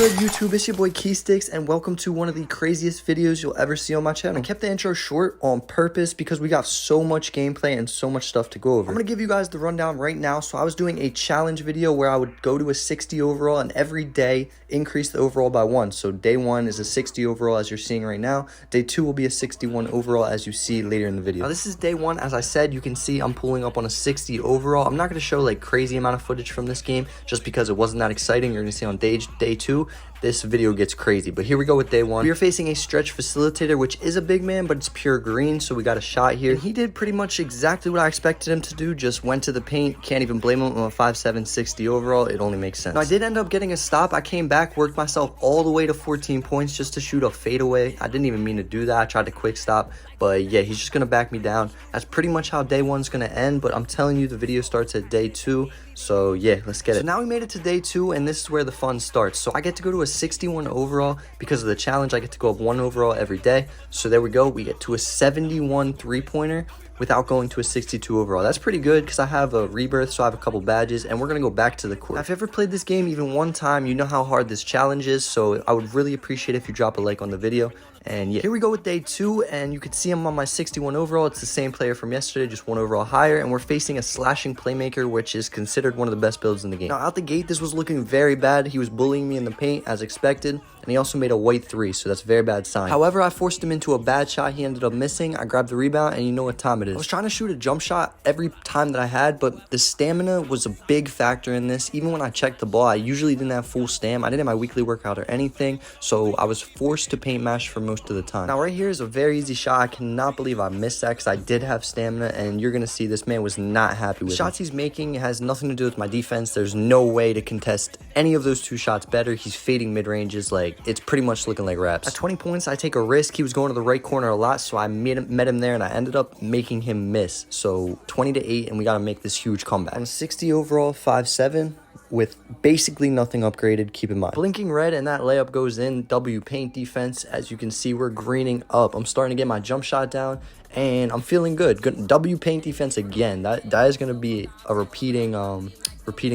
good, YouTube? It's your boy Keysticks, and welcome to one of the craziest videos you'll ever see on my channel. I kept the intro short on purpose because we got so much gameplay and so much stuff to go over. I'm gonna give you guys the rundown right now. So I was doing a challenge video where I would go to a 60 overall and every day increase the overall by 1. So day 1 is a 60 overall as you're seeing right now. Day 2 will be a 61 overall as you see later in the video. Now this is day 1. As I said, you can see I'm pulling up on a 60 overall. I'm not gonna show like crazy amount of footage from this game just because it wasn't that exciting. You're gonna see on day 2 this video gets crazy, but here we go with day 1. We are facing a stretch facilitator, which is a big man, but it's pure green, so we got a shot here. And he did pretty much exactly what I expected him to do, just went to the paint. Can't even blame him. On a 5'7", 60 overall, it only makes sense. Now, I did end up getting a stop. I came back, worked myself all the way to 14 points just to shoot a fadeaway. I didn't even mean to do that. I tried to quick stop, but yeah, he's just gonna back me down. That's pretty much how day 1's gonna end, but I'm telling you, the video starts at day 2. So yeah, let's get it. So now we made it to day 2, and this is where the fun starts. So I get to go to a 61 overall because of the challenge. I get to go up 1 overall every day. So there we go. We get to a 71 3-pointer without going to a 62 overall. That's pretty good because I have a rebirth, so I have a couple badges, and we're gonna go back to the court. Now, if you've ever played this game even one time, you know how hard this challenge is, so I would really appreciate if you drop a like on the video. And yeah, here we go with day 2, and you can see I'm on my 61 overall. It's the same player from yesterday, just 1 overall higher, and we're facing a slashing playmaker, which is considered one of the best builds in the game. Now, out the gate, this was looking very bad. He was bullying me in the paint, as expected, and he also made a white 3, so that's a very bad sign. However, I forced him into a bad shot. He ended up missing. I grabbed the rebound, and you know what time it is. I was trying to shoot a jump shot every time that I had, but the stamina was a big factor in this. Even when I checked the ball, I usually didn't have full stam. I didn't have my weekly workout or anything, so I was forced to paint mash for most of the time. Now, right here is a very easy shot. I cannot believe I missed that because I did have stamina, and you're going to see this man was not happy with it. The shots he's making has nothing to do with my defense. There's no way to contest any of those 2 shots better. He's fading mid-ranges. Like, it's pretty much looking like raps. At 20 points, I take a risk. He was going to the right corner a lot, so I met him there, and I ended up making him miss. So 20-8, and we got to make this huge comeback. On a 60 overall, 5'7", with basically nothing upgraded, keep in mind. Blinking red, and that layup goes in. W paint defense. As you can see, we're greening up. I'm starting to get my jump shot down, and I'm feeling good. W paint defense again. That is going to be a repeating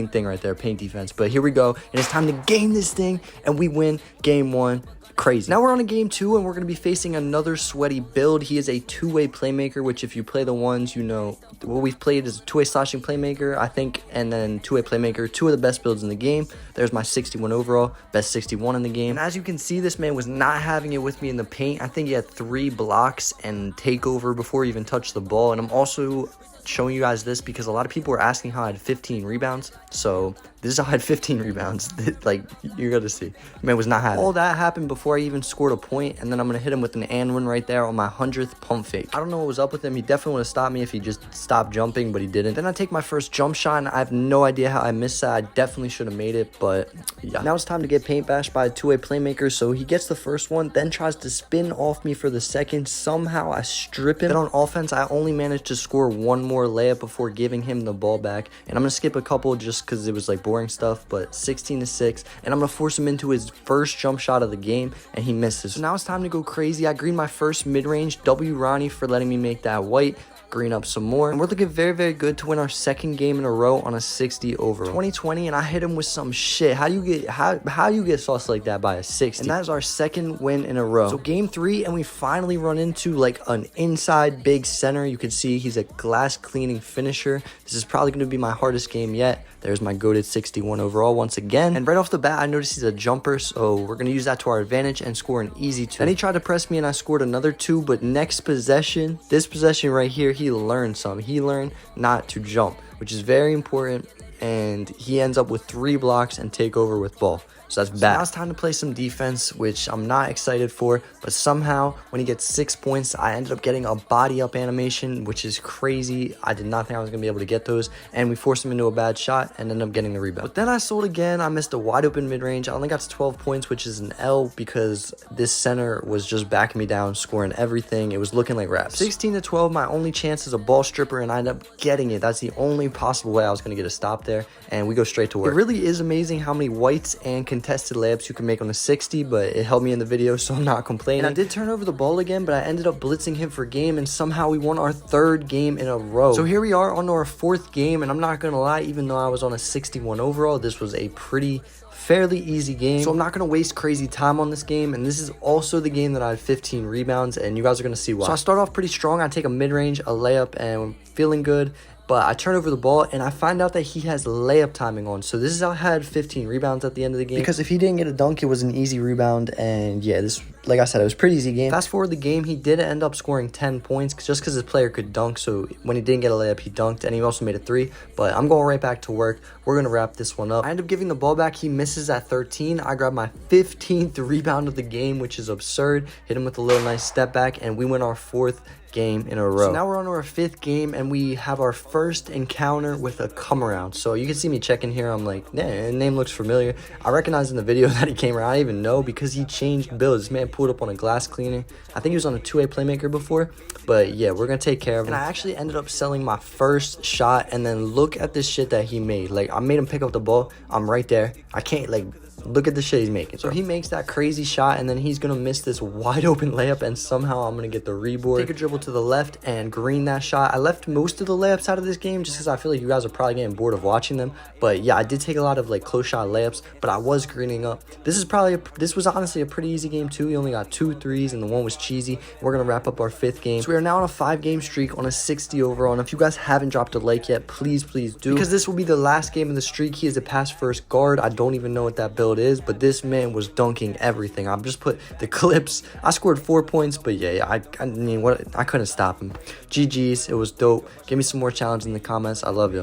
thing right there, paint defense. But here we go, and it's time to game this thing, and we win game 1. Crazy. Now we're on a game 2, and we're going to be facing another sweaty build. He is a 2-way playmaker, which if you play the ones, you know what we've played is a 2-way slashing playmaker, I think, and then 2-way playmaker, 2 of the best builds in the game. There's my 61 overall, best 61 in the game. And as you can see, this man was not having it with me in the paint. I think he had 3 blocks and takeover before he even touched the ball. And I'm also showing you guys this because a lot of people were asking how I had 15 rebounds. So this is how I had 15 rebounds. Like, you're gonna see, man was not having all that happened before I even scored a point, and then I'm gonna hit him with an and one right there on my 100th pump fake. I don't know what was up with him. He definitely would have stopped me if he just stopped jumping, but he didn't. Then I take my first jump shot, and I have no idea how I missed that. I definitely should have made it, but yeah. Now it's time to get paint bashed by a 2-way playmaker. So he gets the first one, then tries to spin off me for the second. Somehow I strip him. Then on offense, I only managed to score 1 more layup before giving him the ball back, and I'm gonna skip a couple just because it was like boring stuff. But 16-6, and I'm gonna force him into his first jump shot of the game, and he misses. So now it's time to go crazy. I green my first mid-range. W Ronnie for letting me make that white. Green up some more, and we're looking very, very good to win our 2nd game in a row on a 60 overall. 2020, and I hit him with some shit. How you get sauced like that by a 60? And that is our 2nd win in a row. So game 3, and we finally run into like an inside big center. You can see he's a glass cleaning finisher. This is probably going to be my hardest game yet. There's my goated 61 overall once again. And right off the bat, I noticed he's a jumper, so we're going to use that to our advantage and score an easy 2. Then he tried to press me, and I scored another 2, but next possession, this possession right here, he learned something. He learned not to jump, which is very important, and he ends up with 3 blocks and take over with ball. So that's bad. Now it's time to play some defense, which I'm not excited for, but somehow when he gets 6 points, I ended up getting a body up animation, which is crazy. I did not think I was gonna be able to get those, and we forced him into a bad shot and ended up getting the rebound. But then I sold again. I missed a wide open mid-range. I only got to 12 points, which is an L because this center was just backing me down, scoring everything. It was looking like raps. 16-12, my only chance is a ball stripper, and I end up getting it. That's the only possible way I was gonna get a stop there, and we go straight to work. It really is amazing how many whites and contested layups you can make on a 60, but it helped me in the video, so I'm not complaining. And I did turn over the ball again, but I ended up blitzing him for game, and somehow we won our 3rd game in a row. So here we are on our 4th game, and I'm not gonna lie, even though I was on a 61 overall, this was a fairly easy game, so I'm not going to waste crazy time on this game. And this is also the game that I had 15 rebounds, and you guys are going to see why. So I start off pretty strong. I take a mid-range, a layup, and I'm feeling good, but I turn over the ball and I find out that he has layup timing on. So this is how I had 15 rebounds at the end of the game, because if he didn't get a dunk, it was an easy rebound. And yeah, this, like I said, it was a pretty easy game. Fast forward the game, he did end up scoring 10 points just because his player could dunk. So when he didn't get a layup, he dunked, and he also made a 3. But I'm going right back to work. We're going to wrap this one up. I end up giving the ball back. He misses at 13. I grab my 15th rebound of the game, which is absurd. Hit him with a little nice step back, and we win our 4th game in a row. So now we're on our 5th game, and we have our first encounter with a come around. So you can see me checking here. I'm like, yeah, name looks familiar. I recognized in the video that he came around. I didn't even know, because he changed builds. This man pulled up on a glass cleaner. I think he was on a 2-way playmaker before, but yeah, we're gonna take care of him. And I actually ended up selling my first shot, and then look at this shit that he made. Like, I made him pick up the ball. I'm right there. I can't, like, look at the shit he's making. So he makes that crazy shot, and then he's gonna miss this wide open layup, and somehow I'm gonna get the reboard. Take a dribble to the left and green that shot. I left most of the layups out of this game just because I feel like you guys are probably getting bored of watching them. But yeah, I did take a lot of like close shot layups, but I was greening up. This was honestly a pretty easy game too. We only got 2 threes, and the one was cheesy. We're gonna wrap up our 5th game. So we are now on a 5-game streak on a 60 overall. And if you guys haven't dropped a like yet, please do, because this will be the last game of the streak. He is a pass first guard. I don't even know what that build is, but this man was dunking everything. I've just put the clips. I scored 4 points, but yeah, I mean, what, I couldn't stop him. GG's, it was dope. Give me some more challenge in the comments. I love you.